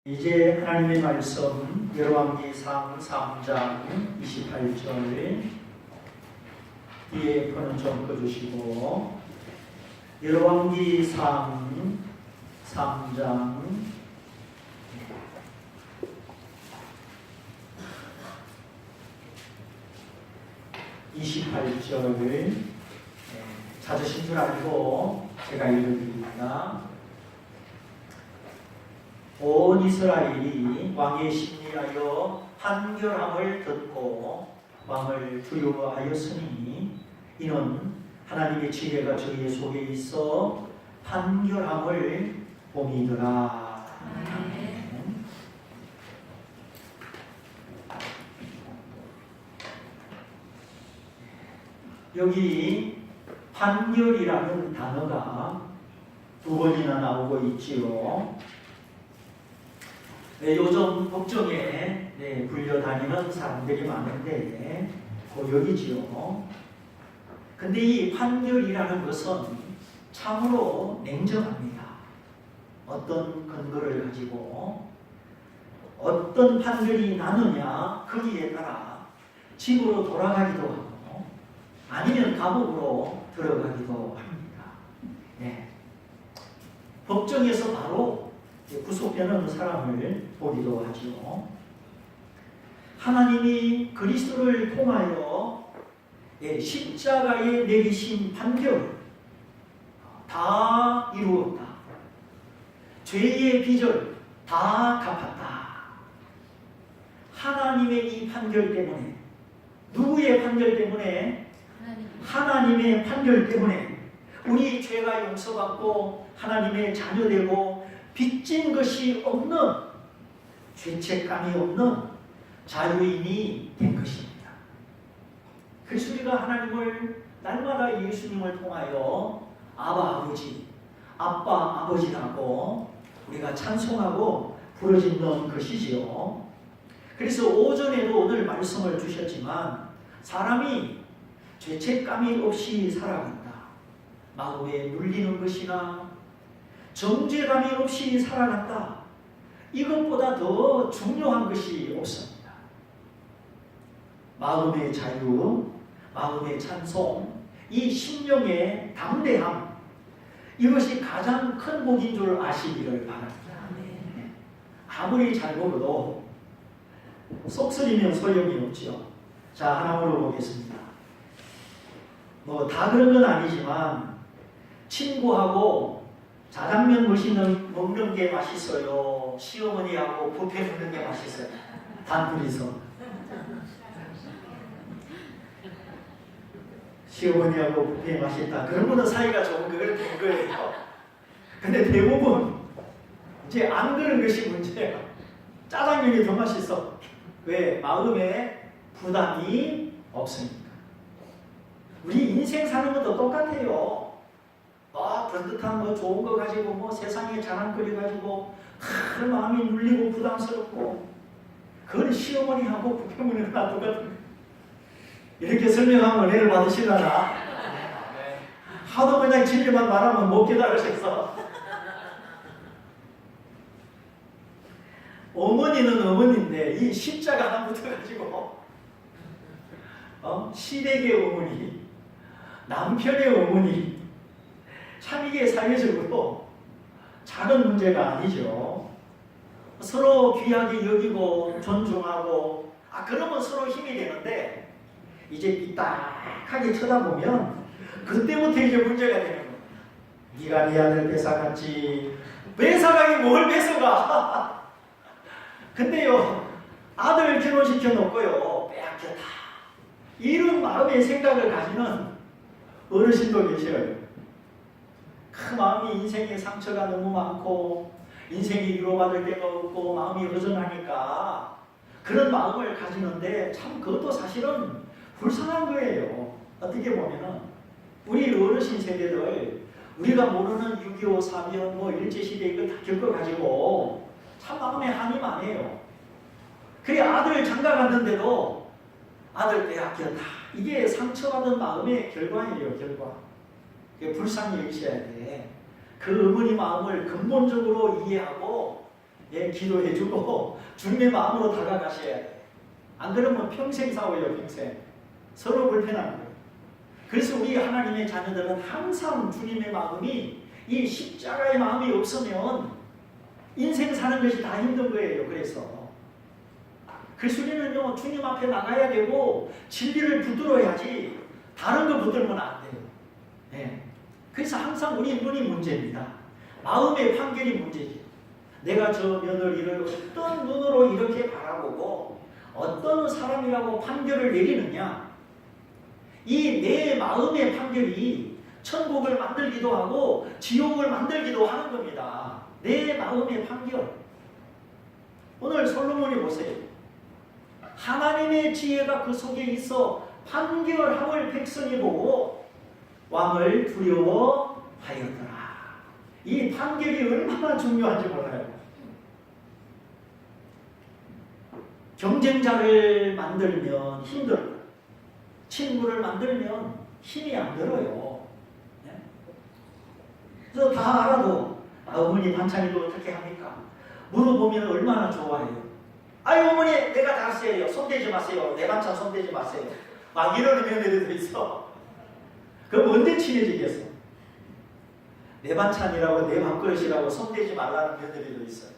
이제 하나님의 말씀 열왕기상 3장 28절 뒤에 번호 좀 꺼주시고, 열왕기상 3장 28절 찾으신 줄 알고 제가 읽어드립니다. 온 이스라엘이 왕의 심리하여 판결함을 듣고 왕을 두려워하였으니 이는 하나님의 지혜가 저희 속에 있어 판결함을 봄이더라. 여기 판결이라는 단어가 두 번이나 나오고 있지요. 요즘 법정에 불려다니는 사람들이 많은데 여기지요. 근데 이 판결이라는 것은 참으로 냉정합니다. 어떤 근거를 가지고 어떤 판결이 나느냐 거기에 따라 집으로 돌아가기도 하고 아니면 감옥으로 들어가기도 합니다. 법정에서 바로 구속되는 사람을 보기도 하죠. 하나님이 그리스도를 통하여 십자가에 내리신 판결 다 이루었다. 죄의 빚을 다 갚았다. 하나님의 이 판결 때문에, 누구의 판결 때문에? 하나님의 판결 때문에 우리 죄가 용서받고 하나님의 자녀되고 빚진 것이 없는, 죄책감이 없는 자유인이 된 것입니다. 그래서 우리가 하나님을 날마다 예수님을 통하여 아바 아버지, 아빠 아버지라고 우리가 찬송하고 부르짖는 것이지요. 그래서 오전에도 오늘 말씀을 주셨지만 사람이 죄책감이 없이 살아간다. 마음에 눌리는 것이나 정죄감이 없이 살아간다. 이것보다 더 중요한 것이 없습니다. 마음의 자유, 마음의 찬송, 이 심령의 담대함, 이것이 가장 큰 복인 줄 아시기를 바랍니다. 아무리 잘 먹어도 속쓰리면 소용이 없죠. 자, 하나 물어보겠습니다. 다 그런 건 아니지만 친구하고 자장면 먹는 게 맛있어요? 시어머니하고 뷔페 먹는 게 맛있어요? 단둘이서. 시어머니하고 뷔페 맛있다. 그러면 사이가 좋은 그걸 된 거예요. 근데 대부분 이제 안 그런 것이 문제예요. 짜장면이 더 맛있어. 왜? 마음에 부담이 없으니까. 우리 인생 사는 것도 똑같아요. 번듯한 좋은 거 가지고 세상에 자랑거리 가지고 마음이 눌리고 부담스럽고, 그건 시어머니하고 부모님은 다 똑같은. 이렇게 설명하면 은혜를 받으시려나? 하도 그냥 진리만 말하면 못 깨달으셔서. 어머니는 어머니인데 이 십자가 하나 붙어가지고 시댁의 어머니, 남편의 어머니, 참 이게 사회적으로 작은 문제가 아니죠. 서로 귀하게 여기고 존중하고 그러면 서로 힘이 되는데, 이제 삐딱하게 쳐다보면 그때부터 이제 문제가 되는 거예요. 네가 네 아들 뺏어갔지. 뺏어가기 뭘 뺏어가. 근데요, 아들 결혼시켜 놓고요 빼앗겼다, 이런 마음의 생각을 가지는 어르신도 계셔요. 그 마음이, 인생의 상처가 너무 많고 인생이 위로받을 데가 없고 마음이 허전하니까 그런 마음을 가지는데, 참 그것도 사실은 불쌍한 거예요. 어떻게 보면은 우리 어르신 세대들, 우리가 모르는 6.25 사변 일제시대 이걸 다 겪어가지고 참 마음에 한이 많아요. 그래, 아들 장가 갔는데도 아들 빼앗겼다. 이게 상처받은 마음의 결과예요, 결과. 불쌍히 여기셔야 돼. 그 어머니 마음을 근본적으로 이해하고 예, 기도해주고 주님의 마음으로 다가가셔야 돼요. 안 그러면 평생 싸워요. 평생. 서로 불편한 거예요. 그래서 우리 하나님의 자녀들은 항상 주님의 마음이 이 십자가의 마음이 없으면 인생 사는 것이 다 힘든 거예요. 그래서 우리는요 주님 앞에 나가야 되고 진리를 붙들어야지 다른 거 붙들면 안 돼요. 네. 그래서 항상 우리 눈이 문제입니다. 마음의 판결이 문제지. 내가 저 며느리를 어떤 눈으로 이렇게 바라보고 어떤 사람이라고 판결을 내리느냐. 이 내 마음의 판결이 천국을 만들기도 하고 지옥을 만들기도 하는 겁니다. 내 마음의 판결. 오늘 솔로몬이 보세요. 하나님의 지혜가 그 속에 있어 판결함을 백성이 보고 왕을 두려워하였더라. 이 판결이 얼마나 중요한지 몰라요. 경쟁자를 만들면 힘들어요. 친구를 만들면 힘이 안 들어요. 네? 그래서 다 알아도 어머니 반찬이도 어떻게 합니까? 물어보면 얼마나 좋아해요. 아유 어머니 내가 다 써요. 손대지 마세요. 내 반찬 손대지 마세요. 막 이러는 며느리도 있어. 그럼 언제 친해지겠어? 내 반찬이라고 내 밥그릇이라고 손대지 말라는 며느리도 있어요.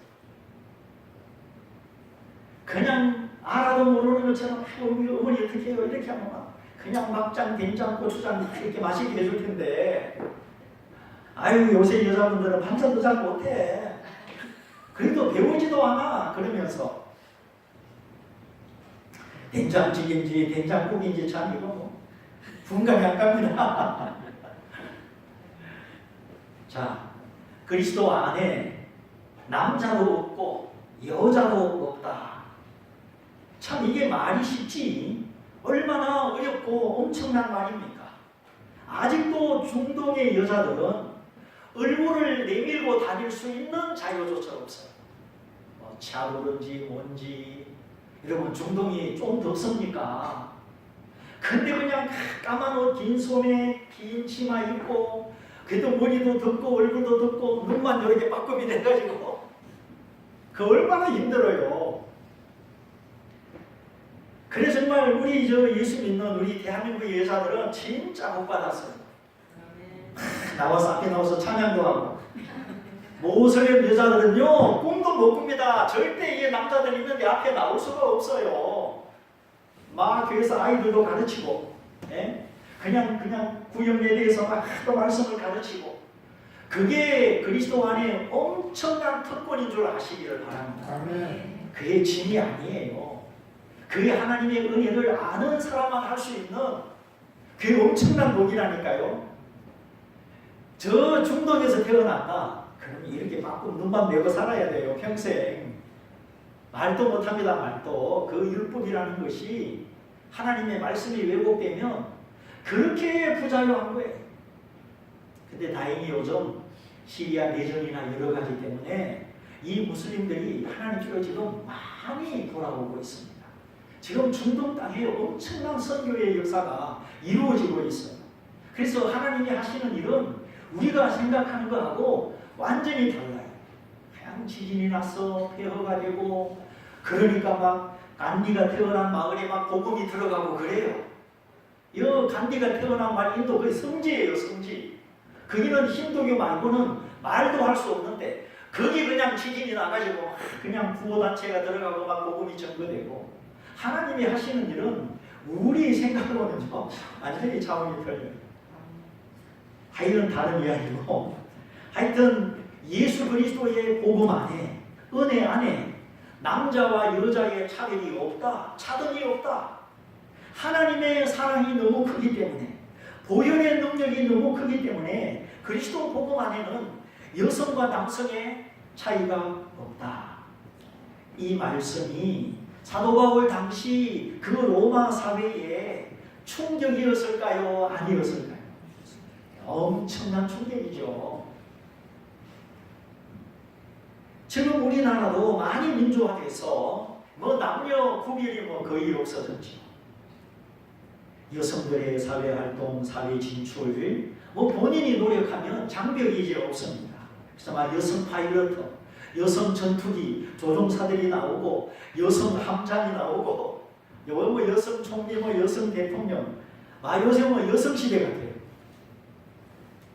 그냥 알아도 모르는 것처럼 우리 어머니 어떻게 해요? 이렇게 하면 그냥 막장, 된장, 고추장 이렇게 맛있게 해줄 텐데 아유 요새 여자분들은 반찬도 잘 못해. 그래도 배우지도 않아. 그러면서 된장찌개인지 된장국인지 참 이거 뭐 분간이 안 갑니다. 자, 그리스도 안에 남자도 없고 여자도 없다. 참 이게 말이 쉽지 얼마나 어렵고 엄청난 말입니까? 아직도 중동의 여자들은 얼굴을 내밀고 다닐 수 있는 자유조차 없어요. 뭐 차도른지 뭔지 이러면 중동이 좀 덥습니까? 근데 그냥 까만 옷, 긴 소매, 긴 치마 입고 그래도 머리도 덥고 얼굴도 덥고 눈만 이렇게 빠꾸미 돼가지고 그 얼마나 힘들어요. 그래서 정말 우리 예수 믿는 우리 대한민국의 여자들은 진짜 못 받았어요. 나와서 앞에 나와서 찬양도 하고 모슬렘 여자들은요 꿈도 못 꿉니다. 절대 이게 남자들 있는데 앞에 나올 수가 없어요. 막 교회에서 아이들도 가르치고 그냥 구역에 대해서 막 또 말씀을 가르치고 그게 그리스도 안에 엄청난 특권인 줄 아시기를 바랍니다. 아멘. 그게 짐이 아니에요. 그게 하나님의 은혜를 아는 사람만 할 수 있는 그게 엄청난 복이라니까요. 저 중동에서 태어났다. 그럼 이렇게 막 눈만 메고 살아야 돼요. 평생. 말도 못합니다. 말도. 그 율법이라는 것이 하나님의 말씀이 왜곡되면 그렇게 부자유한 거예요. 근데 다행히 요즘 시리아 내전이나 여러 가지 때문에 이 무슬림들이 하나님께로 지금 많이 돌아오고 있습니다. 지금 중동 땅에 엄청난 선교의 역사가 이루어지고 있어요. 그래서 하나님이 하시는 일은 우리가 생각하는 거하고 완전히 달라요. 그냥 지진이 났어, 폐허가 되고 그러니까 막 간디가 태어난 마을에 막 복음이 들어가고 그래요. 이 간디가 태어난 마을 인도 거의 성지예요. 성지. 거기는 힌두교 말고는 말도 할 수 없는데 거기 그냥 지진이 나가지고 그냥 구호단체가 들어가고 막 복음이 전거되고 하나님이 하시는 일은 우리 생각으로는요 완전히 차원이 틀려요. 하여튼 다른 이야기고 하여튼 예수 그리스도의 복음 안에 은혜 안에 남자와 여자의 차별이 없다. 차등이 없다. 하나님의 사랑이 너무 크기 때문에 보혈의 능력이 너무 크기 때문에 그리스도 복음 안에는 여성과 남성의 차이가 없다. 이 말씀이 사도 바울 당시 그 로마 사회에 충격이었을까요? 아니었을까요? 엄청난 충격이죠. 지금 우리나라도 많이 민주화돼서 뭐 남녀 구별이 뭐 거의 없어졌죠. 여성들의 사회활동, 사회 진출 뭐 본인이 노력하면 장벽이 이제 없습니다. 그래서 막 여성 파일럿, 여성 전투기 조종사들이 나오고 여성 함장이 나오고 뭐 여성 총리 뭐 여성 대통령 요새 뭐 여성 시대 같아요.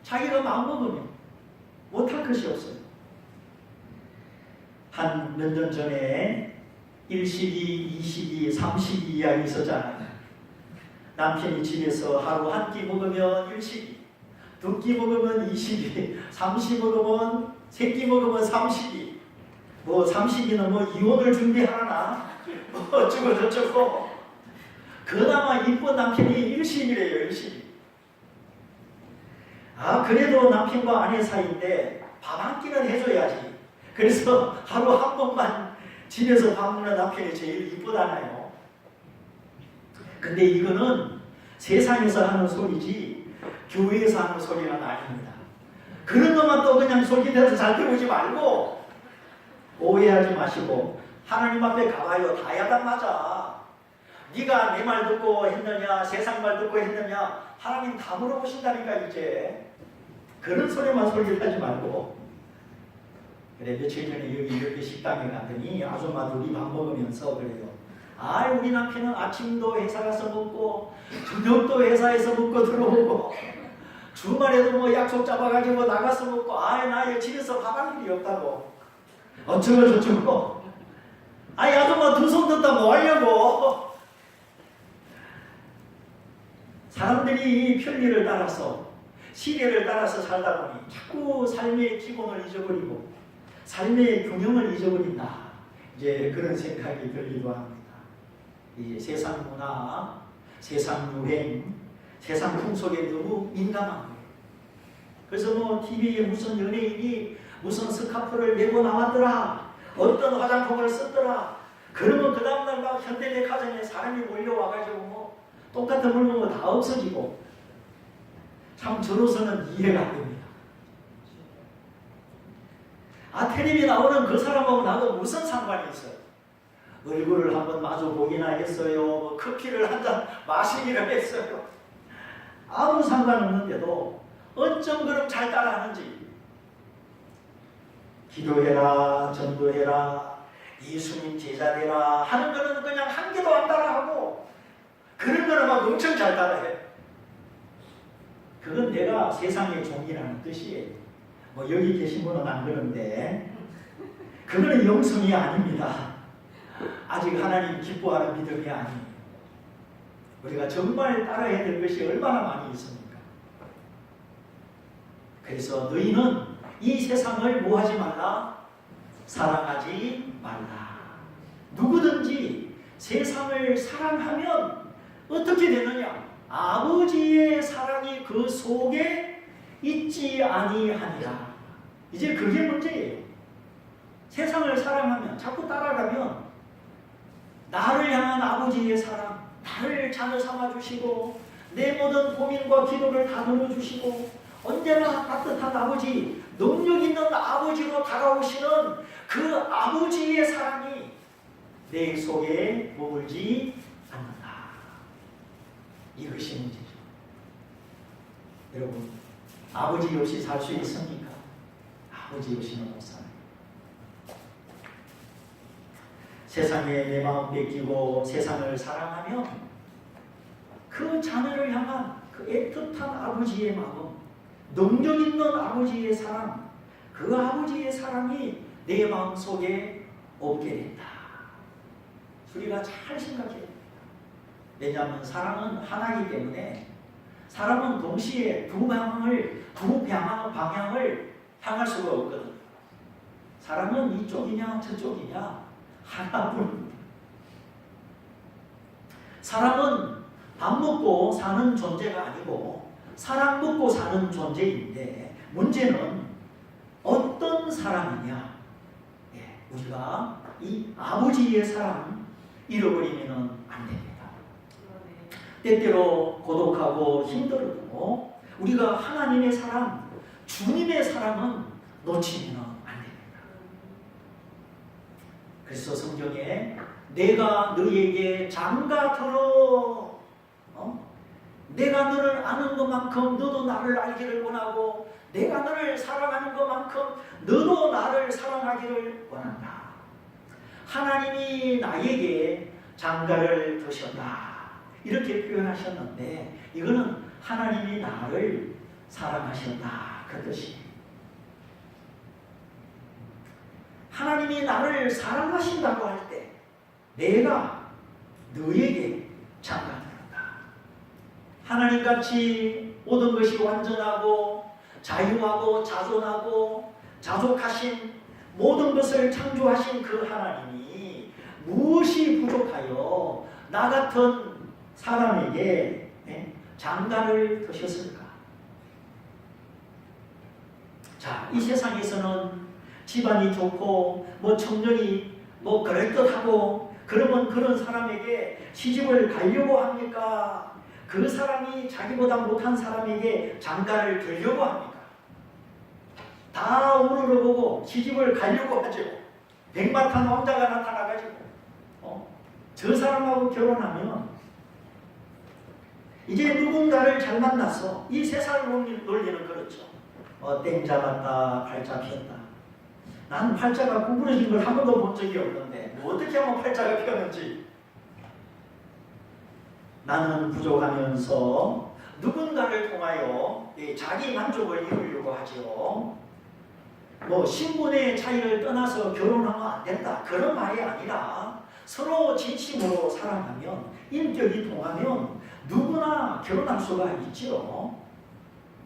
자기가 마음먹으면 못할 것이 없어요. 한 몇 년 전에 1식이, 2식이, 3식이 이야기 있었잖아요. 남편이 집에서 하루 한 끼 먹으면 1식이, 2끼 먹으면 2식이, 3식 먹으면 3끼 먹으면 3식이, 뭐 3식이는 뭐 이혼을 준비하나 뭐 어쩌고 저쩌고. 그나마 이쁜 남편이 1식이래요. 1식이. 그래도 남편과 아내 사이인데 밥 한 끼는 해줘야지. 그래서 하루 한 번만 집에서 밥 먹는 남편이 제일 이쁘잖아요. 근데 이거는 세상에서 하는 소리지 교회에서 하는 소리는 아닙니다. 그런 것만 또 그냥 솔깃해서 잘 배우지 말고 오해하지 마시고 하나님 앞에 가봐요. 다 야단 맞아. 네가 내 말 듣고 했느냐 세상 말 듣고 했느냐 하나님 다 물어보신다니까. 이제 그런 소리만 솔깃하지 말고. 그래 며칠 전에 여기 이렇게 식당에 갔더니 아줌마들이 밥 먹으면서 그래요. 우리 남편은 아침도 회사 가서 먹고 저녁도 회사에서 먹고 들어오고 주말에도 뭐 약속 잡아가지고 나가서 먹고 나 집에서 밥 할 일이 없다고 어쩌고 저쩌고. 아줌마 두 손 든다 뭐 하려고. 사람들이 편리를 따라서 시대를 따라서 살다 보니 자꾸 삶의 기본을 잊어버리고 삶의 균형을 잊어버린다. 이제 그런 생각이 들기도 합니다. 이제 세상 문화, 세상 유행, 세상 풍속에 너무 민감한 거예요. 그래서 뭐 TV에 무슨 연예인이 무슨 스카프를 메고 나왔더라, 어떤 화장품을 썼더라. 그러면 그 다음날 막 현대백화점에 사람이 몰려와가지고 뭐 똑같은 물건 다 없어지고. 참 저로서는 이해가 안 됩니다. 텔레비에 나오는 그 사람하고 나도 무슨 상관이 있어요? 얼굴을 한번 마주 보기나 했어요. 뭐 커피를 한 잔 마시기를 했어요. 아무 상관없는데도 어쩜 그럼 잘 따라하는지. 기도해라, 전도해라, 예수님 제자 되라 하는 거는 그냥 한 개도 안 따라하고 그런 거는 막 엄청 잘 따라해. 그건 내가 세상의 종이라는 뜻이에요. 뭐 여기 계신 분은 안 그런데 그거는 영성이 아닙니다. 아직 하나님 기뻐하는 믿음이 아니에요. 우리가 정말 따라야 될 것이 얼마나 많이 있습니까? 그래서 너희는 이 세상을 뭐하지 말라? 사랑하지 말라. 누구든지 세상을 사랑하면 어떻게 되느냐? 아버지의 사랑이 그 속에 있지 아니하니라. 이제 그게 문제예요. 세상을 사랑하면, 자꾸 따라가면 나를 향한 아버지의 사랑, 나를 자녀 삼아주시고 내 모든 고민과 기도를 다 들어주시고 언제나 따뜻한 아버지, 능력 있는 아버지로 다가오시는 그 아버지의 사랑이 내 속에 머물지 않는다. 이것이 문제죠. 여러분, 아버지 없이 살 수 있습니까? 아버지 없이는 못 살아요. 세상에 내 마음 뺏기고 세상을 사랑하면 그 자녀를 향한 그 애틋한 아버지의 마음, 능력 있는 아버지의 사랑, 그 아버지의 사랑이 내 마음속에 없게 된다. 우리가 잘 생각해야 됩니다. 왜냐하면 사랑은 하나이기 때문에 사람은 동시에 두 방향을 향할 수가 없거든요. 사람은 이쪽이냐 저쪽이냐 하나뿐입니다. 사람은 밥 먹고 사는 존재가 아니고 사랑 먹고 사는 존재인데 문제는 어떤 사랑이냐. 우리가 이 아버지의 사랑 잃어버리면 안 됩니다. 때때로 고독하고 힘들어도 우리가 하나님의 사랑, 주님의 사랑은 놓치면 안 됩니다. 그래서 성경에 내가 너에게 장가들어 내가 너를 아는 것만큼 너도 나를 알기를 원하고 내가 너를 사랑하는 것만큼 너도 나를 사랑하기를 원한다. 하나님이 나에게 장가를 두셨다. 이렇게 표현하셨는데 이거는 하나님이 나를 사랑하셨다. 그 뜻이에요. 하나님이 나를 사랑하신다고 할 때 내가 너에게 장가들었다. 하나님같이 모든 것이 완전하고 자유하고 자존하고 자족하신 모든 것을 창조하신 그 하나님이 무엇이 부족하여 나 같은 사람에게 장가를 두셨을까? 자, 이 세상에서는 집안이 좋고 뭐 청년이 뭐 그럴듯하고 그러면 그런 사람에게 시집을 가려고 합니까? 그 사람이 자기보다 못한 사람에게 장가를 들려고 합니까? 다 우러러보고 시집을 가려고 하죠. 백마탄 왕자가 나타나가지고 저 사람하고 결혼하면 이제 누군가를 잘 만나서 이 세상 논리는 그렇죠. 땡 잡았다 팔자 피었다. 난 팔자가 구부러진 걸 한 번도 본 적이 없는데 어떻게 하면 팔자가 피었는지. 나는 부족하면서 누군가를 통하여 자기 만족을 이루려고 하죠. 뭐 신분의 차이를 떠나서 결혼하면 안 된다 그런 말이 아니라 서로 진심으로 사랑하면 인격이 통하면 누구나 결혼할 수가 있죠.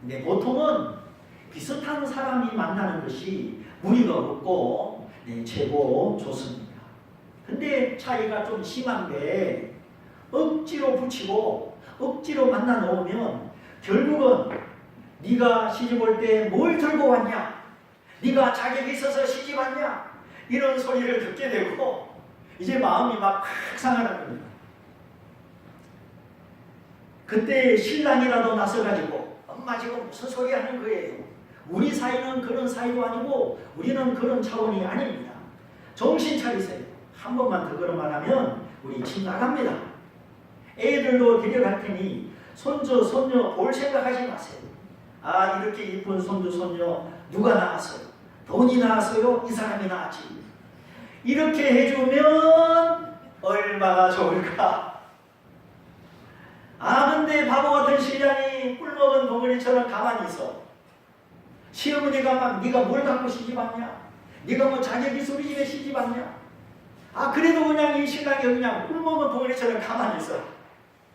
근데 보통은 비슷한 사람이 만나는 것이 무리가 없고 최고 좋습니다. 근데 차이가 좀 심한데 억지로 붙이고 억지로 만나 놓으면 결국은 네가 시집 올 때 뭘 들고 왔냐? 네가 자격이 있어서 시집 왔냐? 이런 소리를 듣게 되고 이제 마음이 막 확 상하는 겁니다. 그때 신랑이라도 나서가지고 엄마 지금 무슨 소리 하는 거예요? 우리 사이는 그런 사이도 아니고 우리는 그런 차원이 아닙니다. 정신 차리세요. 한 번만 더 그런 말 하면 우리 집 나갑니다. 애들도 데려갈 테니 손주 손녀 볼 생각하지 마세요. 아 이렇게 이쁜 손주 손녀 누가 낳았어요? 돈이 낳았어요? 이 사람이 낳았지. 이렇게 해주면 얼마나 좋을까. 아 근데 바보 같은 신랑이 꿀먹은 덩어리처럼 가만히 있어. 시어머니가 막 네가 뭘 갖고 시집 왔냐? 네가 뭐 자격이 소리 집에 시집 왔냐? 아 그래도 그냥 이 신랑이 그냥 꿀먹은 덩어리처럼 가만히 있어.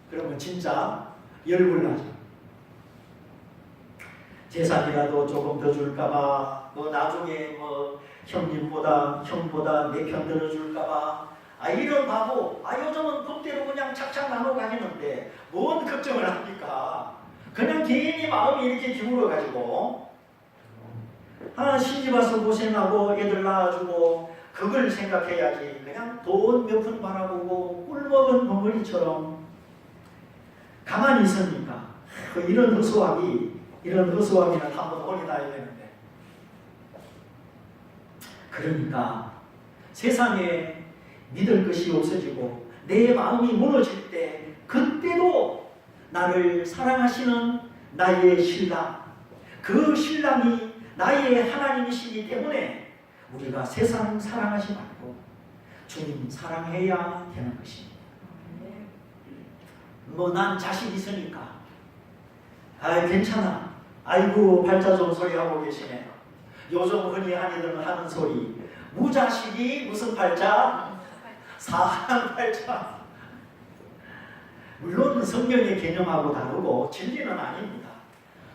그러면 진짜 열불나죠. 재산이라도 조금 더 줄까봐 뭐 나중에 뭐 형보다 내 편 들어줄까봐 아 이런 바보 요즘은 법대로 그냥 착착 나눠 가지는데 뭔 걱정을 합니까? 그냥 괜히 마음이 이렇게 기울어 가지고 시집 와서 고생하고 애들 낳아주고 그걸 생각해야지 그냥 돈 몇 푼 바라보고 꿀먹은 덩어리처럼 가만히 있습니까? 이런 허수아비는 한번 혼이 나야 되는데. 그러니까 세상에 믿을 것이 없어지고 내 마음이 무너질 때 그때도 나를 사랑하시는 나의 신랑, 그 신랑이 나의 하나님이시기 때문에 우리가 세상 사랑하지 말고 주님 사랑해야 되는 것입니다. 뭐 난 자식 있으니까 괜찮아. 아이고 발자종 소리하고 계시네. 요즘 흔히 하니들 하는 소리 무자식이 무슨 발자? 사랑 발자. 물론 성경의 개념하고 다르고 진리는 아닙니다.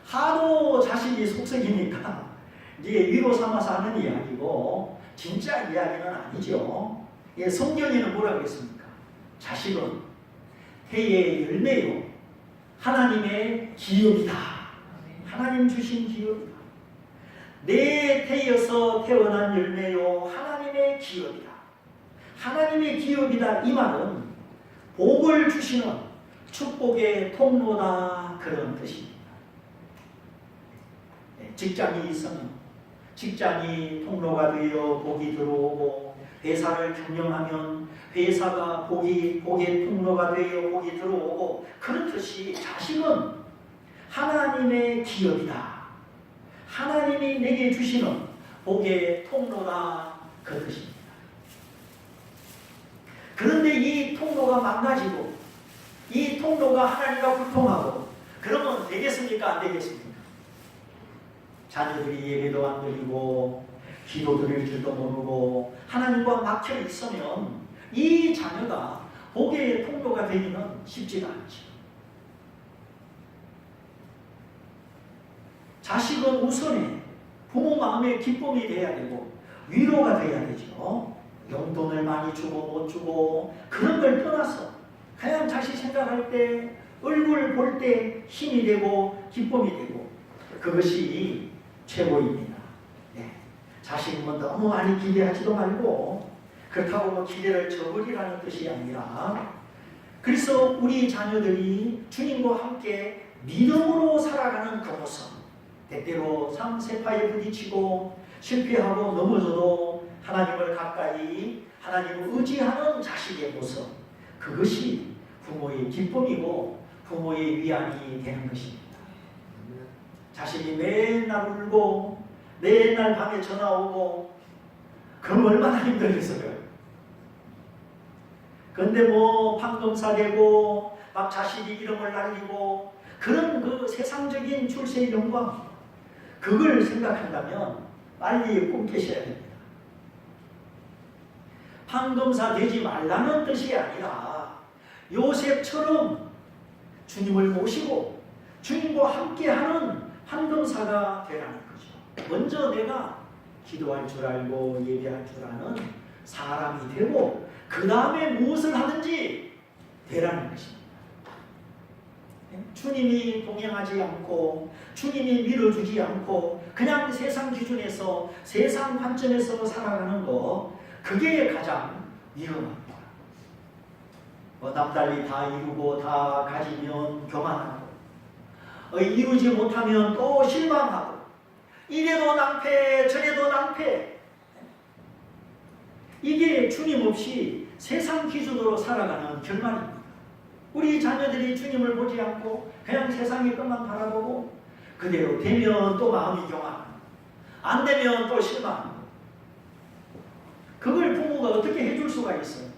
하도 자식이 속썩이니까 이제 위로 삼아서 하는 이야기고 진짜 이야기는 아니죠. 성경에는 뭐라고 했습니까? 자식은 태의 열매요 하나님의 기업이다. 하나님 주신 기업이다. 내 태에서 태어난 열매요 하나님의 기업이다. 하나님의 기업이다. 이 말은 복을 주시는 축복의 통로다 그런 뜻입니다. 직장이 있으면 직장이 통로가 되어 복이 들어오고 회사를 경영하면 회사가 복의 통로가 되어 복이 들어오고 그렇듯이 자식은 하나님의 기업이다. 하나님이 내게 주시는 복의 통로다 그 뜻입니다. 그런데 이 통로가 망가지고 이 통로가 하나님과 불통하고 그러면 되겠습니까? 안 되겠습니까? 자녀들이 예배도 안 드리고 기도 드릴 줄도 모르고 하나님과 막혀 있으면 이 자녀가 복의 통로가 되기는 쉽지가 않죠. 자식은 우선에 부모 마음의 기쁨이 돼야 되고 위로가 돼야 되죠. 용돈을 많이 주고 못 주고 그런 걸 떠나서 그냥 자식 생각할 때 얼굴 볼 때 힘이 되고 기쁨이 되고 그것이 최고입니다. 네. 자식은 너무 많이 기대하지도 말고 그렇다고 뭐 기대를 저버리라는 뜻이 아니라 그래서 우리 자녀들이 주님과 함께 믿음으로 살아가는 그 모습 때때로 상세파에 부딪히고 실패하고 넘어져도 하나님을 가까이 하나님을 의지하는 자식의 모습 그것이 부모의 기쁨이고 부모의 위안이 되는 것입니다. 자식이 맨날 울고 맨날 밤에 전화 오고 그럼 얼마나 힘들겠어요. 그런데 뭐 판검사 되고 막 자식이 이름을 날리고 그런 그 세상적인 출세의 영광 그걸 생각한다면 빨리 꿈 깨셔야 됩니다. 판검사 되지 말라는 뜻이 아니라 요셉처럼 주님을 모시고 주님과 함께하는 판검사가 되라는 거죠. 먼저 내가 기도할 줄 알고 예배할 줄 아는 사람이 되고 그 다음에 무엇을 하든지 되라는 것입니다. 주님이 동행하지 않고 주님이 밀어주지 않고 그냥 세상 기준에서 세상 관점에서 살아가는 거 그게 가장 위험합니다. 남달리 다 이루고 다 가지면 교만하고 이루지 못하면 또 실망하고 이래도 낭패 저래도 낭패 이게 주님 없이 세상 기준으로 살아가는 결말입니다. 우리 자녀들이 주님을 보지 않고 그냥 세상의 것만 바라보고 그대로 되면 또 마음이 교만하고 안 되면 또 실망하고 그걸 부모가 어떻게 해줄 수가 있어요?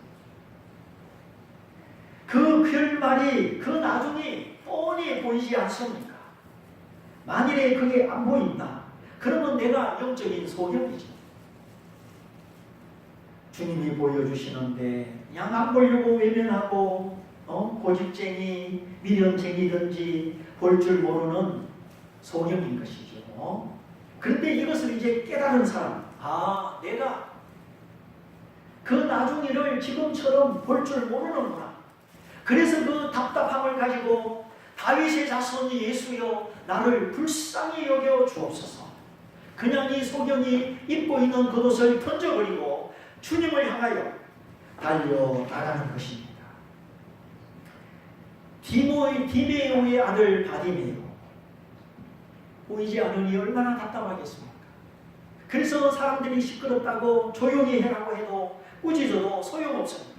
그 결말이 그 나중이 뻔히 보이지 않습니까? 만일에 그게 안 보인다 그러면 내가 영적인 소경이죠. 주님이 보여주시는데 그냥 안 보려고 외면하고 고집쟁이 미련쟁이든지 볼 줄 모르는 소경인 것이죠. 그런데 이것을 이제 깨달은 사람 내가 그 나중일을 지금처럼 볼 줄 모르는구나. 그래서 그 답답함을 가지고 다윗의 자손 예수여 나를 불쌍히 여겨 주옵소서. 그냥 이 소경이 입고 있는 겉옷을 던져버리고 주님을 향하여 달려나가는 것입니다. 디메오의 아들 바디메오 보이지 않으니 얼마나 답답하겠습니까? 그래서 사람들이 시끄럽다고 조용히 해라고 해도 꾸짖어도 소용없습니다.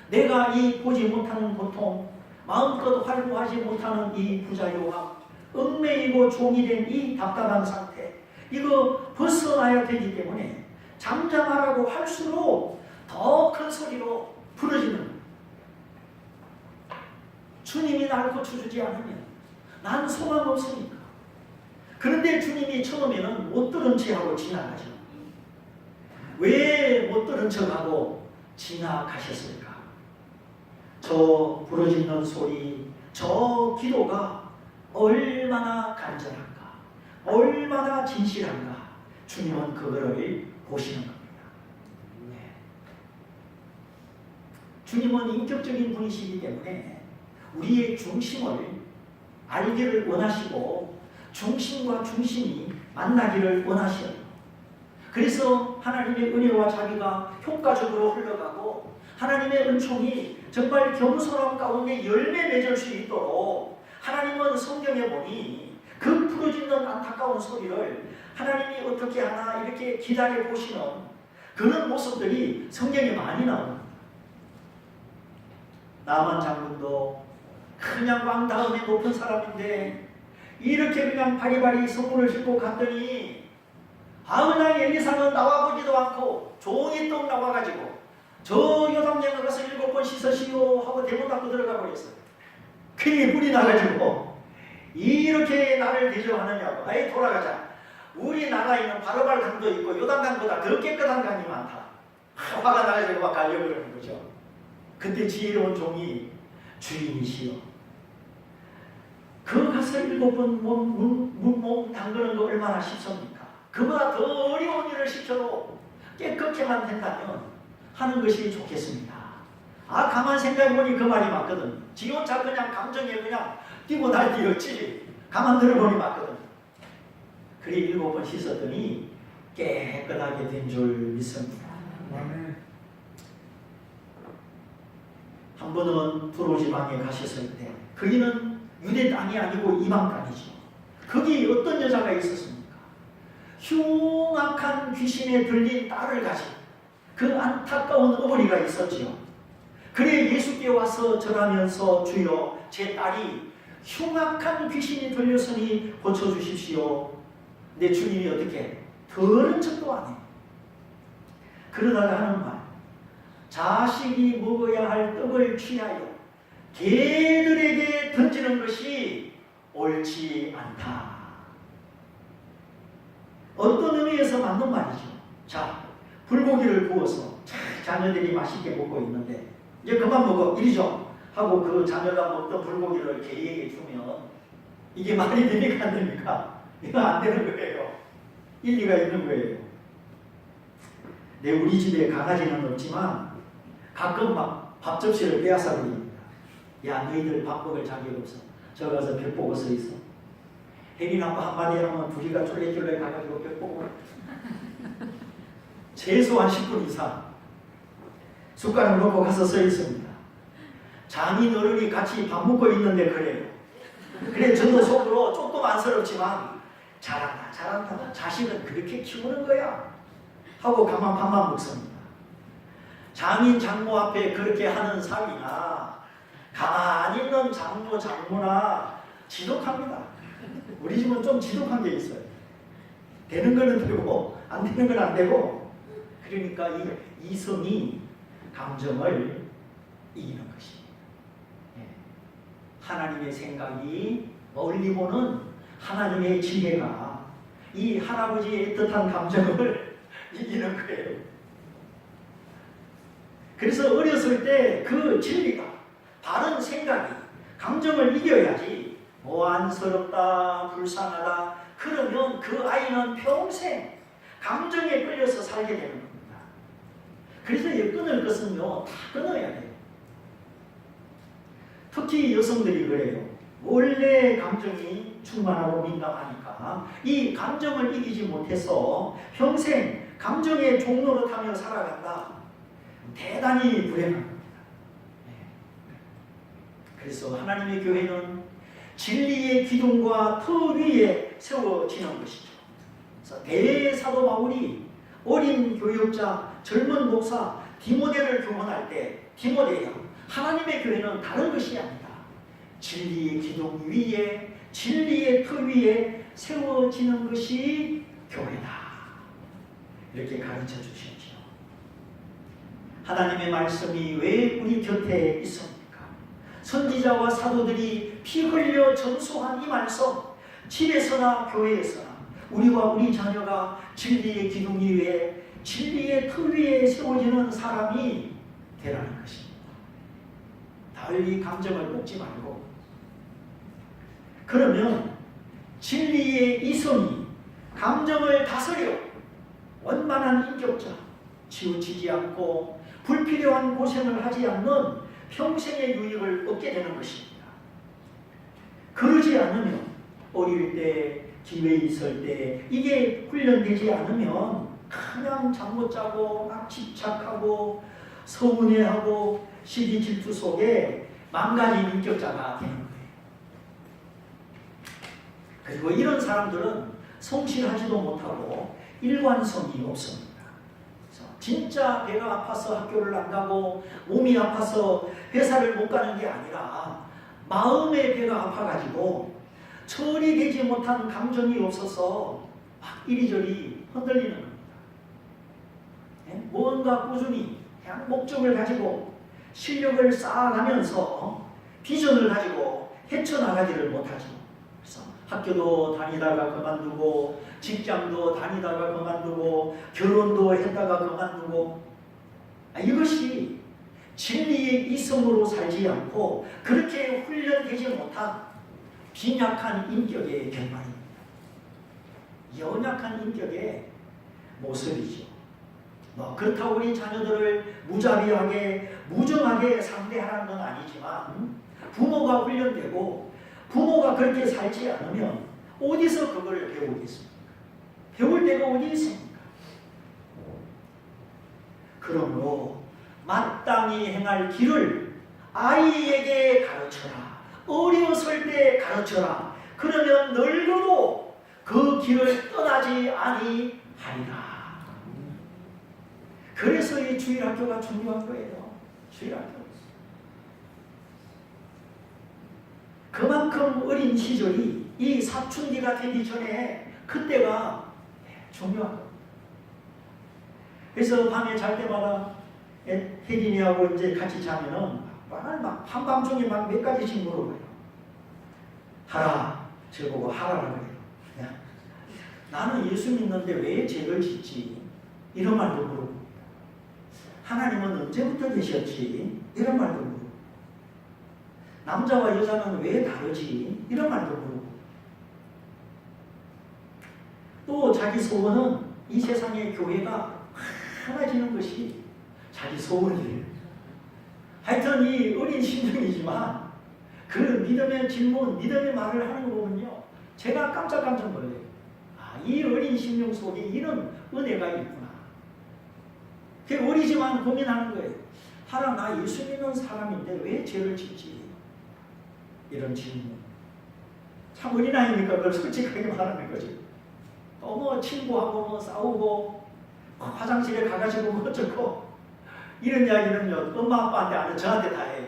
내가 이 보지 못하는 고통 마음껏 활보하지 못하는 이 부자유와 얽매이고 종이 된 이 답답한 상태 이거 벗어나야 되기 때문에 잠잠하라고 할수록 더 큰 소리로 부르짖는 거예요. 주님이 날 고쳐주지 않으면 난 소망 없으니까. 그런데 주님이 처음에는 못 들은 척하고 지나가죠. 왜 못 들은 척하고 지나가셨을까? 저 부르짖는 소리, 저 기도가 얼마나 간절한가, 얼마나 진실한가 주님은 그거를 보시는 겁니다. 주님은 인격적인 분이시기 때문에 우리의 중심을 알기를 원하시고 중심과 중심이 만나기를 원하셔요. 그래서 하나님의 은혜와 자비가 효과적으로 흘러가고 하나님의 은총이 정말 겸손함 가운데 열매 맺을 수 있도록 하나님은 성경에 보니 그 부르짖는 안타까운 소리를 하나님이 어떻게 하나 이렇게 기다려 보시는 그런 모습들이 성경에 많이 나옵니다. 나만 장군도 그냥 왕 다음에 높은 사람인데 이렇게 그냥 바리바리 선물을 싣고 갔더니 그냥 엘리사는 나와보지도 않고 종이 떡 나와가지고 저 요단강에 가서 7번 씻으시오 하고 대문 닫고 들어가 버렸어요. 괜히 불이 나가지고 이렇게 나를 대접하느냐고. 아예 돌아가자. 우리나라에 있는 바로발 강도 있고 요단강보다 더 깨끗한 강이 많다. 화가 나가지고 막 가려고 거죠. 그때 지혜로운 종이 주인이시여, 그 가서 7번 몸 담그는 거 얼마나 쉽습니까? 그보다 더 어려운 일을 시켜도 깨끗게만 된다면 하는 것이 좋겠습니다. 가만 생각해보니 그 말이 맞거든. 지 혼자 그냥 감정에 그냥 뛰고 날뛰었지. 가만 들어보니 맞거든. 그래 7번 씻었더니 깨끗하게 된 줄 믿습니다. 한 번은 두로지방에 가셨을 때 거기는 유대 땅이 아니고 이방 땅이죠. 거기 어떤 여자가 있었습니까? 흉악한 귀신에 들린 딸을 가진 그 안타까운 어머니가 있었지요. 그래 예수께 와서 절하면서 주여 제 딸이 흉악한 귀신이 들렸으니 고쳐주십시오. 내 주님이 어떻게 더러운 척도 안 해. 그러다가 하는 말, 자식이 먹어야 할 떡을 취하여 개들에게 던지는 것이 옳지 않다. 어떤 의미에서 맞는 말이죠. 자, 불고기를 구워서 자녀들이 맛있게 먹고 있는데 이제 그만 먹어 이리죠 하고 그 자녀가 먹던 불고기를 개에게 주면 이게 말이 됩니까 안 됩니까? 이거 안 되는 거예요. 일리가 있는 거예요. 우리 집에 강아지는 없지만 가끔 막 밥 접시를 빼앗아 버립니다. 야, 너희들 밥 먹을 자격 없어. 저 가서 벽 보고 서 있어. 혜린 아빠 한마디 하면 둘이가 쫄래쫄래 가가지고 벽 보고 최소한 10분 이상 숟가락 놓고 가서 서 있습니다. 장인 어른이 같이 밥 먹고 있는데 그래요. 그래 저도 속으로 조금 안쓰럽지만 잘한다 잘한다, 자식은 그렇게 키우는 거야 하고 가만 밥만 먹습니다. 장인 장모 앞에 그렇게 하는 사위나 가만히 있는 장모 장모나 지독합니다. 우리 집은 좀 지독한 게 있어요. 되는 거는 되고 안 되는 건 안 되고. 그러니까 이 이성이 감정을 이기는 것입니다. 하나님의 생각이 멀리 보는 하나님의 지혜가 이 할아버지의 애틋한 감정을 이기는 거예요. 그래서 어렸을 때 그 진리가, 바른 생각이 감정을 이겨야지 안쓰럽다 불쌍하다 그러면 그 아이는 평생 감정에 끌려서 살게 되는 겁니다. 그래서 이 끊을 것은요 다 끊어야 돼요. 특히 여성들이 그래요. 원래 감정이 충만하고 민감하니까 이 감정을 이기지 못해서 평생 감정의 종로로 타며 살아간다. 대단히 불행한 겁니다. 그래서 하나님의 교회는 진리의 기둥과 터 위에 세워지는 것이죠. 그래서 대사도 바울이 어린 교육자, 젊은 목사 디모데를 교훈할 때 디모데야, 하나님의 교회는 다른 것이 아니다. 진리의 기둥 위에, 진리의 터 위에 세워지는 것이 교회다. 이렇게 가르쳐 주시죠. 하나님의 말씀이 왜 우리 곁에 있습니까? 선지자와 사도들이 피 흘려 전수한 이 말씀, 집에서나 교회에서나 우리와 우리 자녀가 진리의 기둥 위에, 진리의 터 위에 세워지는 사람이 되라는 것입니다. 달리 감정을 꽂지 말고. 그러면 진리의 이성이 감정을 다스려 원만한 인격자, 치우치지 않고 불필요한 고생을 하지 않는 평생의 유익을 얻게 되는 것입니다. 그러지 않으면 어릴 때, 기회 있을 때 이게 훈련되지 않으면 그냥 잠 못 자고 막 집착하고 서운해하고 시기 질투 속에 망가진 인격자가 되는 거예요. 그리고 이런 사람들은 성실하지도 못하고 일관성이 없습니다. 진짜 배가 아파서 학교를 안 가고 몸이 아파서 회사를 못 가는 게 아니라 마음의 배가 아파가지고 처리되지 못한 감정이 없어서 막 이리저리 흔들리는 겁니다. 뭔가 꾸준히 그냥 목적을 가지고 실력을 쌓아가면서 비전을 가지고 헤쳐나가지를 못하죠. 그래서 학교도 다니다가 그만두고 직장도 다니다가 그만두고 결혼도 했다가 그만두고 이것이 진리의 이성으로 살지 않고 그렇게 훈련되지 못한 빈약한 인격의 결말입니다. 연약한 인격의 모습이죠. 그렇다고 우리 자녀들을 무자비하게 무정하게 상대하는 건 아니지만 부모가 훈련되고 부모가 그렇게 살지 않으면 어디서 그걸 배우겠습니까? 배울 데가 어디 있습니까? 그러므로 마땅히 행할 길을 아이에게 가르쳐라. 어렸을 때 가르쳐라. 그러면 늙어도 그 길을 떠나지 아니하리라. 그래서 이 주일학교가 중요한 거예요. 주일학교. 그만큼 어린 시절이 이 사춘기가 되기 전에 그때가 중요한 거예요. 그래서 밤에 잘 때마다 혜진이하고 이제 같이 자면은 막 한밤중에 막 몇 가지씩 물어봐요. 하라. 저보고 하라라 그래요. 나는 예수 믿는데 왜 죄를 짓지? 이런 말도 물어보고. 하나님은 언제부터 계셨지? 이런 말도 물어보고. 남자와 여자는 왜 다르지? 이런 말도 물어보고. 또 자기 소원은 이 세상의 교회가 많아지는 것이 자기 소원이에요. 하여튼 이 어린 심정이지만 그 믿음의 질문, 믿음의 말을 하는 거 보면요. 제가 깜짝깜짝 놀래요. 이 어린 심령 속에 이런 은혜가 있구나. 그 어리지만 고민하는 거예요. 하나 나 예수 믿는 사람인데 왜 죄를 짓지? 이런 질문. 참 어린아이니까 그걸 솔직하게 말하는 거죠. 또 친구하고 싸우고 화장실에 가가지고 어쩌고 이런 이야기는요. 엄마 아빠한테 안 해요. 저한테 다 해요.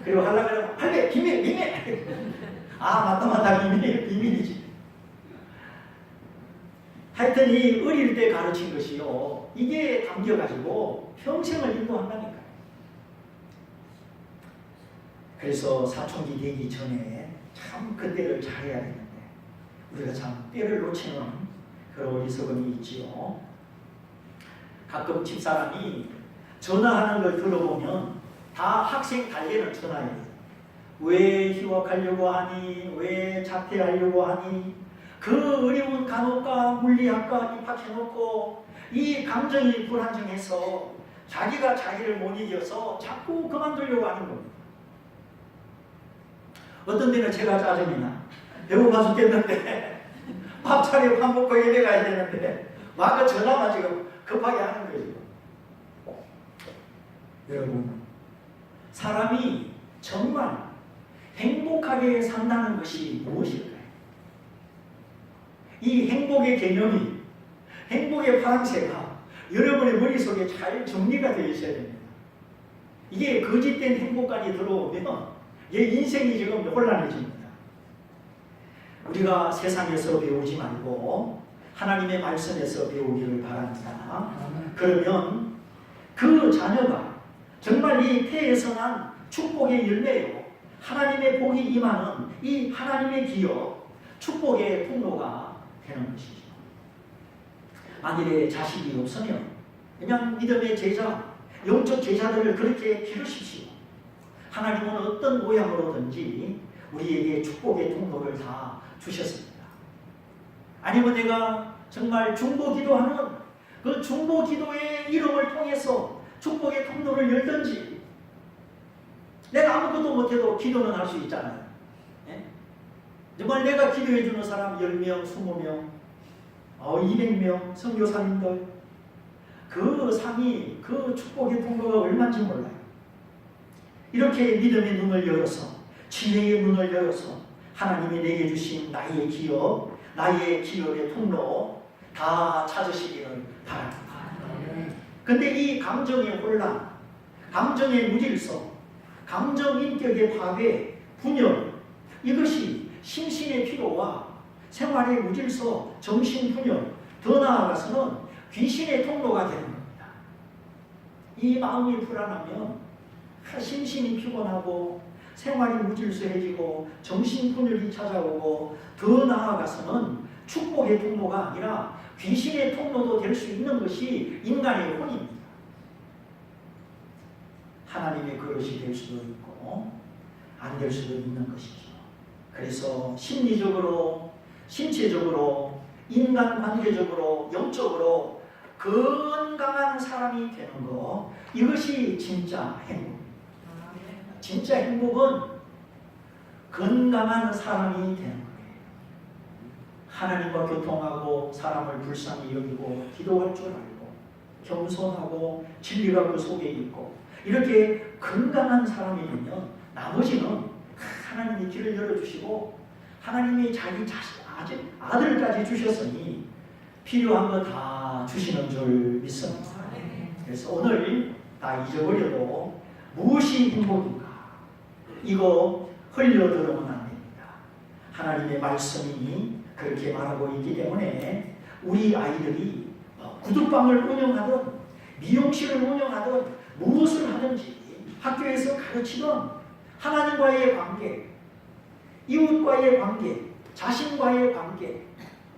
그리고 하려고 그러면 할배 비밀 맞다 비밀이지. 하여튼 이 어릴 때 가르친 것이요. 이게 담겨가지고 평생을 인도한다니까요. 그래서 사춘기 되기 전에 참 그때를 잘해야 되는데 우리가 참 때를 놓치는 그런 어리석음이 있지요. 가끔 집사람이 전화하는 걸 들어보면 다 학생 달래는 전화예요. 왜 휴학하려고 하니? 왜 자퇴하려고 하니? 그 어려운 간호과 물리학과 입학해놓고 이 감정이 불안정해서 자기가 자기를 못 이겨서 자꾸 그만두려고 하는 겁니다. 어떤 데는 제가 짜증이 나. 배고파 죽겠는데 밥 차려 밥 먹고 예배 가야 되는데 막 그 전화만 지금 급하게 하는 거예요. 여러분, 사람이 정말 행복하게 산다는 것이 무엇일까요? 이 행복의 개념이, 행복의 파랑새가 여러분의 머릿속에 잘 정리가 되어 있어야 됩니다. 이게 거짓된 행복까지 들어오면 인생이 지금 혼란해집니다. 우리가 세상에서 배우지 말고 하나님의 말씀에서 배우기를 바랍니다. 그러면 그 자녀가 정말 이 태에서 난 축복의 열매요. 하나님의 복이 임하는 이 하나님의 기업, 축복의 통로가 되는 것이죠. 만일에 자식이 없으면 그냥 믿음의 제자, 영적 제자들을 그렇게 기르십시오. 하나님은 어떤 모양으로든지 우리에게 축복의 통로를 다 주셨습니다. 아니면 내가 정말 중보기도하는 그 중보기도의 이름을 통해서 축복의 통로를 열든지, 내가 아무것도 못해도 기도는 할 수 있잖아요. 예? 정말 내가 기도해주는 사람 10명, 20명, 200명 선교사님들, 그 상이, 그 축복의 통로가 얼마인지 몰라요. 이렇게 믿음의 눈을 열어서, 지혜의 문을 열어서 하나님이 내게 주신 나의 기업, 나의 기업의 통로 다 찾으시기를 바랍니다. 근데 이 감정의 혼란, 감정의 무질서, 감정 인격의 파괴, 분열, 이것이 심신의 피로와 생활의 무질서, 정신분열, 더 나아가서는 귀신의 통로가 되는 겁니다. 이 마음이 불안하면 심신이 피곤하고 생활이 무질서해지고 정신분열이 찾아오고 더 나아가서는 축복의 통로가 아니라 귀신의 통로도 될 수 있는 것이 인간의 혼입니다. 하나님의 그릇이 될 수도 있고 안 될 수도 있는 것이죠. 그래서 심리적으로, 신체적으로, 인간관계적으로, 영적으로 건강한 사람이 되는 것, 이것이 진짜 행복입니다. 진짜 행복은 건강한 사람이 되는 거예요. 하나님과 교통하고 사람을 불쌍히 여기고 기도할 줄 알고 겸손하고 진리가 그 속에 있고 이렇게 건강한 사람이 되면 나머지는 하나님이 길을 열어주시고 하나님이 자기 아들까지 주셨으니 필요한 거 다 주시는 줄 믿습니다. 그래서 오늘 다 잊어버려도 무엇이 행복인가? 이거 흘려들으면 안 됩니다. 하나님의 말씀이 그렇게 말하고 있기 때문에 우리 아이들이 구두방을 운영하든 미용실을 운영하든 무엇을 하든지 학교에서 가르치던 하나님과의 관계, 이웃과의 관계, 자신과의 관계,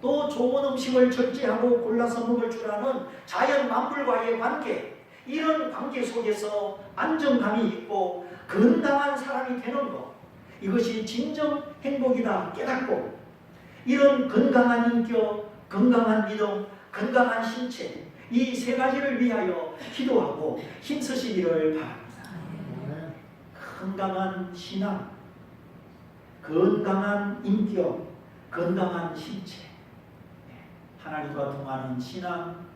또 좋은 음식을 절제하고 골라서 먹을 줄 아는 자연 만물과의 관계, 이런 관계 속에서 안정감이 있고 건강한 사람이 되는 것, 이것이 진정 행복이다 깨닫고 이런 건강한 인격, 건강한 믿음, 건강한 신체, 이 세 가지를 위하여 기도하고 힘쓰시기를 바랍니다. 건강한 신앙, 건강한 인격, 건강한 신체, 하나님과 통하는 신앙,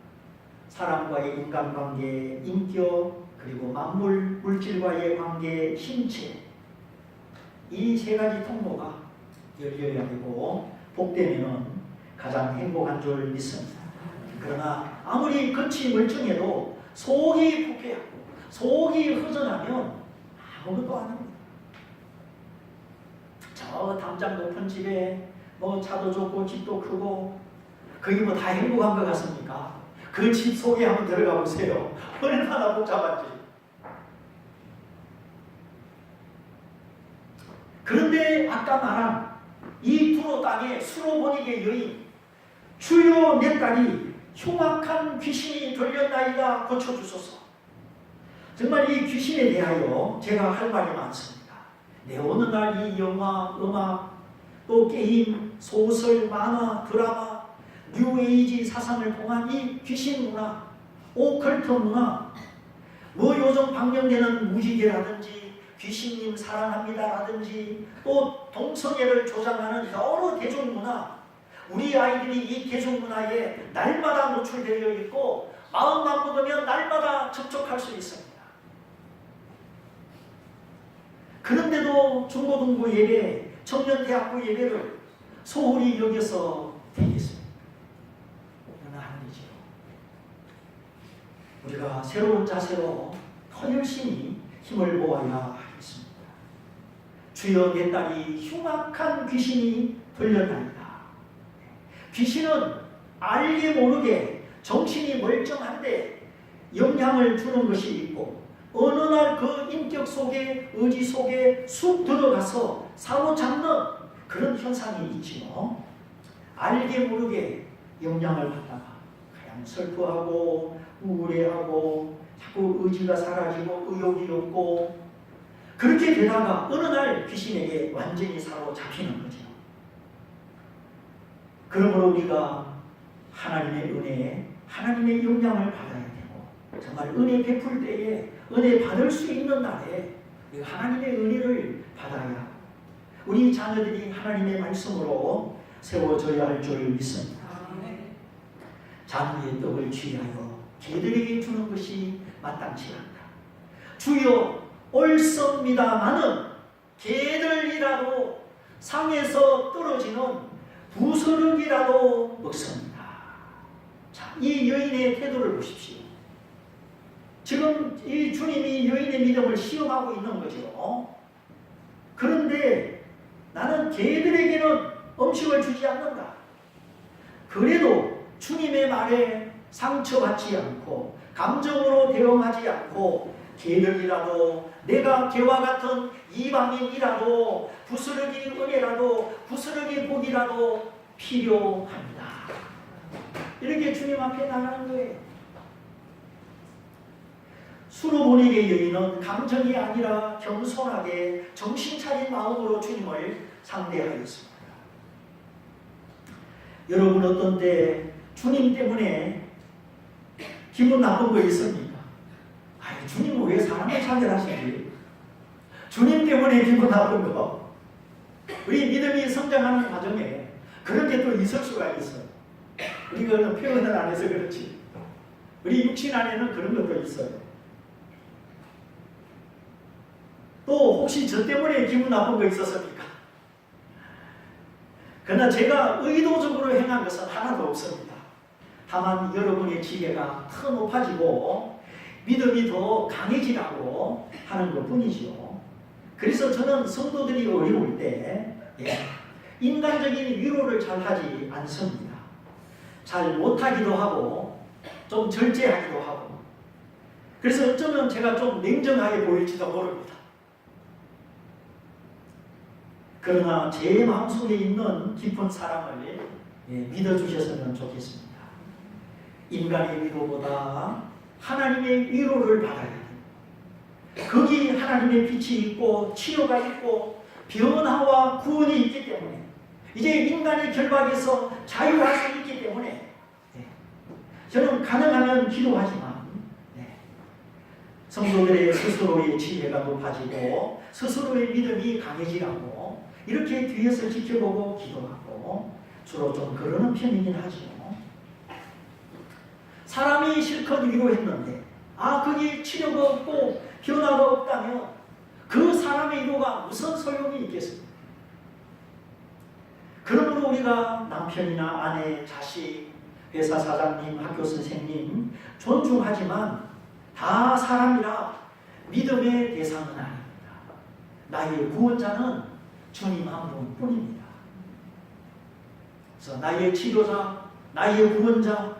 사람과의 인간관계, 인격, 그리고 만물, 물질과의 관계, 신체, 이 세 가지 통로가 열려야 되고 복되면 가장 행복한 줄 믿습니다. 그러나 아무리 겉이 멀쩡해도 속이 부패하고 속이 허전하면 아무것도 아닙니다. 저 담장 높은 집에 뭐 차도 좋고 집도 크고 그게 뭐 다 행복한 것 같습니까? 그 집 속에 한번 들어가 보세요. 얼마나 복잡한지. 그런데 아까 말한 이 두로 땅에 수로보니게 여인, 주여 내 딸이 흉악한 귀신이 들렸나이다 고쳐주소서. 정말 이 귀신에 대하여 제가 할 말이 많습니다. 내 어느 날 이 영화, 음악, 또 게임, 소설, 만화, 드라마, 뉴에이지 사상을 통한 이 귀신 문화, 오컬트 문화, 뭐 요즘 방영되는 무지개라든지 귀신님 사랑합니다라든지 또 동성애를 조장하는 여러 대중문화, 우리 아이들이 이 대중문화에 날마다 노출되어 있고 마음만 먹으면 날마다 접촉할 수 있습니다. 그런데도 중고등부 예배, 청년대학부 예배를 소홀히 여겨서 되겠습니다. 그러나 아니죠. 우리가 새로운 자세로 더 열심히 힘을 모아야 하겠습니다. 주여 내 딸이 흉악한 귀신이 들렸나이다. 귀신은 알게 모르게 정신이 멀쩡한데 영향을 주는 것이 있고 어느 날 그 인격 속에 의지 속에 쑥 들어가서 사로잡는 그런 현상이 있지요. 알게 모르게 영향을 받다가 그냥 슬퍼하고 우울해하고 자꾸 의지가 사라지고 의욕이 없고 그렇게 되다가 어느 날 귀신에게 완전히 사로잡히는 거죠. 그러므로 우리가 하나님의 은혜에 하나님의 영향을 받아야 되고 정말 은혜 베풀 때에 은혜 받을 수 있는 날에 하나님의 은혜를 받아야 하고 우리 자녀들이 하나님의 말씀으로 세워져야 할 줄 믿습니다. 자녀의 떡을 취하여 개들에게 주는 것이 마땅치 않다. 주여 옳습니다마는 개들이라도 상에서 떨어지는 부스럭이라도 먹습니다. 자, 이 여인의 태도를 보십시오. 지금 이 주님이 여인의 믿음을 시험하고 있는 거죠. 그런데 나는 개들에게는 음식을 주지 않는다. 그래도 주님의 말에 상처받지 않고 감정으로 대응하지 않고 개들이라도 내가 개와 같은 이방인이라도 부스러기 은혜라도 부스러기 복이라도 필요합니다. 이렇게 주님 앞에 나가는 거예요. 수로보니게 여인은 감정이 아니라 겸손하게 정신 차린 마음으로 주님을 상대하였습니다. 여러분 어떤 때 주님 때문에 기분 나쁜 거 있습니까? 아니 주님은 왜 사람을 차별하시지? 주님 때문에 기분 나쁜 거. 우리 믿음이 성장하는 과정에 그런 게 또 있을 수가 있어요. 우리가 표현을 안 해서 그렇지. 우리 육신 안에는 그런 것도 있어요. 또 혹시 저 때문에 기분 나쁜 거 있었습니까? 그러나 제가 의도적으로 행한 것은 하나도 없습니다. 다만 여러분의 지혜가 더 높아지고 믿음이 더 강해지라고 하는 것 뿐이죠. 그래서 저는 성도들이 어려울 때 인간적인 위로를 잘 하지 않습니다. 잘 못하기도 하고 좀 절제하기도 하고 그래서 어쩌면 제가 좀 냉정하게 보일지도 모릅니다. 그러나 제 마음속에 있는 깊은 사랑을 믿어주셨으면 좋겠습니다. 인간의 위로보다 하나님의 위로를 받아야 돼요. 거기 하나님의 빛이 있고 치료가 있고 변화와 구원이 있기 때문에 이제 인간의 결박에서 자유할 수 있기 때문에 저는 가능하면 기도하지만 성도들의 스스로의 지혜가 높아지고 스스로의 믿음이 강해지라고 이렇게 뒤에서 지켜보고 기도하고 주로 좀 그러는 편이긴 하죠. 사람이 실컷 위로했는데 거기 치료가 없고 변화가 없다면 그 사람의 위로가 무슨 소용이 있겠습니까? 그러므로 우리가 남편이나 아내, 자식, 회사 사장님, 학교 선생님 존중하지만 다 사람이라 믿음의 대상은 아닙니다. 나의 구원자는 주님 한 분뿐입니다. 그래서 나의 치료자, 나의 구원자,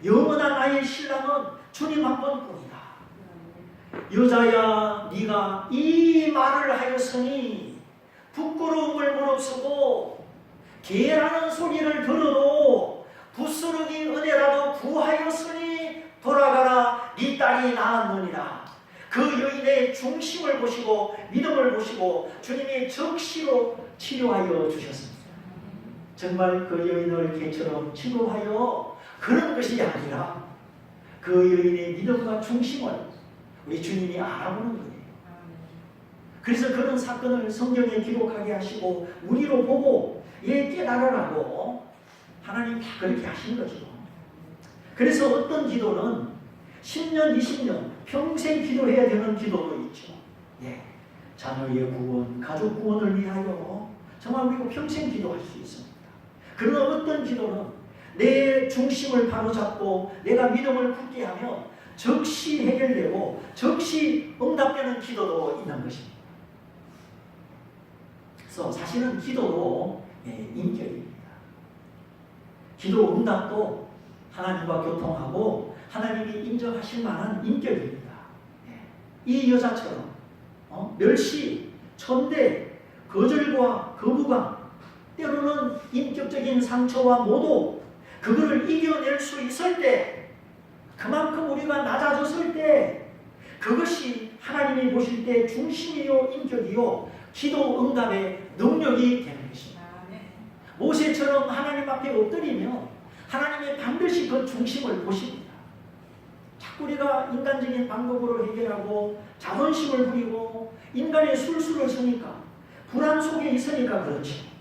영원한 나의 신랑은 주님 한 분뿐이다. 여자야 네가 이 말을 하였으니 부끄러움을 무릅쓰고 개라는 소리를 들어도 부스러기 은혜라도 구하였으니 돌아가라 네 딸이 나았느니라. 그 여인의 중심을 보시고 믿음을 보시고 주님이 적시로 치료하여 주셨습니다. 정말 그 여인을 개처럼 치료하여 그런 것이 아니라 그 여인의 믿음과 중심을 우리 주님이 알아보는 거예요. 그래서 그런 사건을 성경에 기록하게 하시고 우리로 보고 깨달으라고 하나님 다 그렇게 하신 거죠. 그래서 어떤 기도는 10년, 20년 평생 기도해야 되는 기도도 있죠. 자녀의 구원, 가족 구원을 위하여 정말 우리가 평생 기도할 수 있습니다. 그러나 어떤 기도는 내 중심을 바로잡고 내가 믿음을 굳게 하면 즉시 해결되고 즉시 응답되는 기도도 있는 것입니다. 그래서 사실은 기도도 인격입니다. 기도 응답도 하나님과 교통하고 하나님이 인정하실 만한 인격입니다. 이 여자처럼 멸시, 천대, 거절과 거부감, 때로는 인격적인 상처와 모독, 그거를 이겨낼 수 있을 때, 그만큼 우리가 낮아졌을 때, 그것이 하나님이 보실 때 중심이요 인격이요 기도 응답의 능력이 되는 것입니다. 모세처럼 하나님 앞에 엎드리면 하나님이 반드시 그 중심을 보십니다. 자꾸 우리가 인간적인 방법으로 해결하고 자존심을 부리고 인간의 술수를 쓰니까 불안 속에 있으니까 그렇지.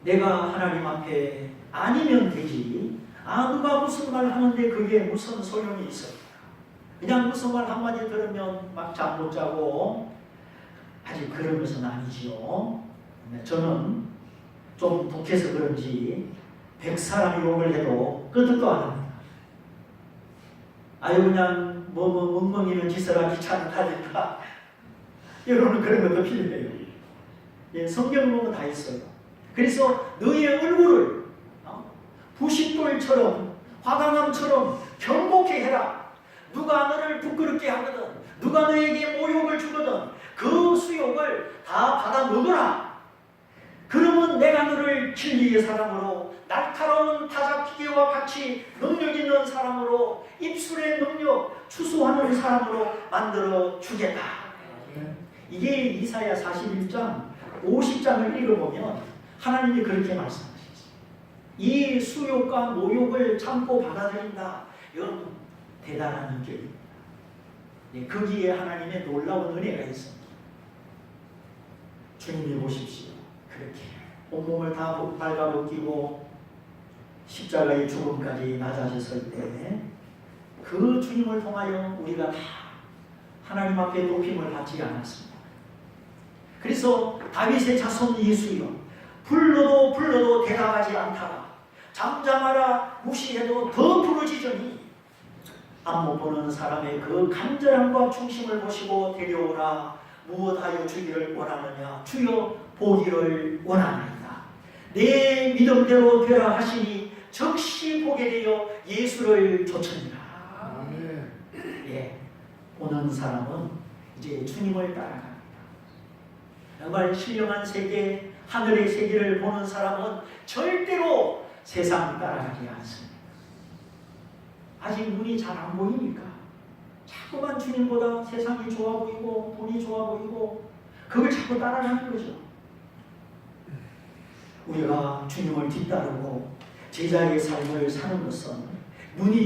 내가 하나님 앞에 아니면 되지. 누가 무슨 말 하는데 그게 무슨 소용이 있습니까? 그냥 무슨 말 한마디 들으면 막 잠 못 자고 아직 그런 것은 아니지요. 저는 좀 독해서 그런지 100사람 욕을 해도 끄덕도 안 합니다. 그냥 멍멍이는 짓을 하기 귀찮다니까 여러분은 그런 것도 필요해요. 예, 성경을 보면 다 있어요. 그래서 너의 얼굴을 부싯돌처럼 화강암처럼 경고케 해라. 누가 너를 부끄럽게 하거든, 누가 너에게 모욕을 주거든 그 수욕을 다 받아 먹어라. 그러면 내가 너를 진리의 사람으로, 날카로운 타작기계와 같이 능력 있는 사람으로, 입술의 능력 추수하는 사람으로 만들어 주겠다. 이게 이사야 41장 50장을 읽어보면 하나님이 그렇게 말씀하시죠. 이 수욕과 모욕을 참고 받아들인다. 이건 대단한 인격입니다. 네, 거기에 하나님의 놀라운 은혜가 있습니다. 주님이 보십시오. 그렇게 온몸을 다 발가벗기고 십자가의 죽음까지 낮아졌을 때 그 주님을 통하여 우리가 다 하나님 앞에 높임을 받지 않았습니다. 그래서 다윗의 자손 예수여, 불러도 불러도 대답하지 않다가 잠잠하라 무시해도 더 부르짖으니 안못 보는 사람의 그 간절함과 충심을 보시고 데려오라. 무엇하여 주기를 원하느냐? 주여 보기를 원하나이다. 내 믿음대로 되라 하시니 즉시 보게 되어 예수를 좇으니라. 예, 보는 사람은 이제 주님을 따라갑니다. 정말 신령한 세계, 하늘의 세계를 보는 사람은 절대로 세상 따라가지 않습니다. 아직 눈이 잘 안 보이니까 자꾸만 주님보다 세상이 좋아 보이고 돈이 좋아 보이고 그걸 자꾸 따라가는 거죠. 우리가 주님을 뒤따르고 제자의 삶을 사는 것은 눈이